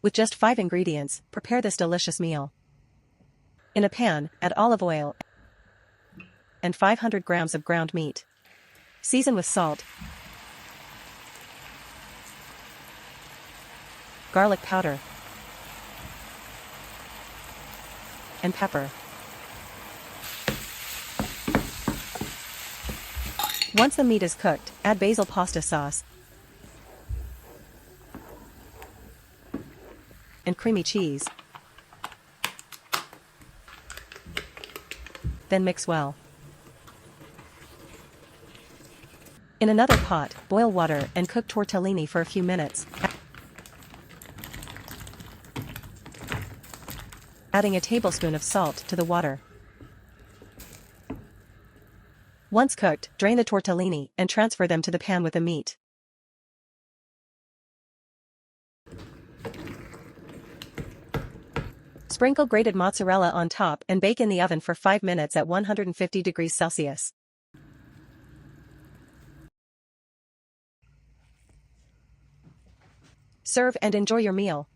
With just 5 ingredients, prepare this delicious meal. In a pan, add olive oil and 500 grams of ground meat. Season with salt, garlic powder, and pepper. Once the meat is cooked, add basil pasta sauce and creamy cheese. Then mix well. In another pot, boil water and cook tortellini for a few minutes, adding a tablespoon of salt to the water. Once cooked, drain the tortellini and transfer them to the pan with the meat. Sprinkle grated mozzarella on top and bake in the oven for 5 minutes at 150 degrees Celsius. Serve and enjoy your meal.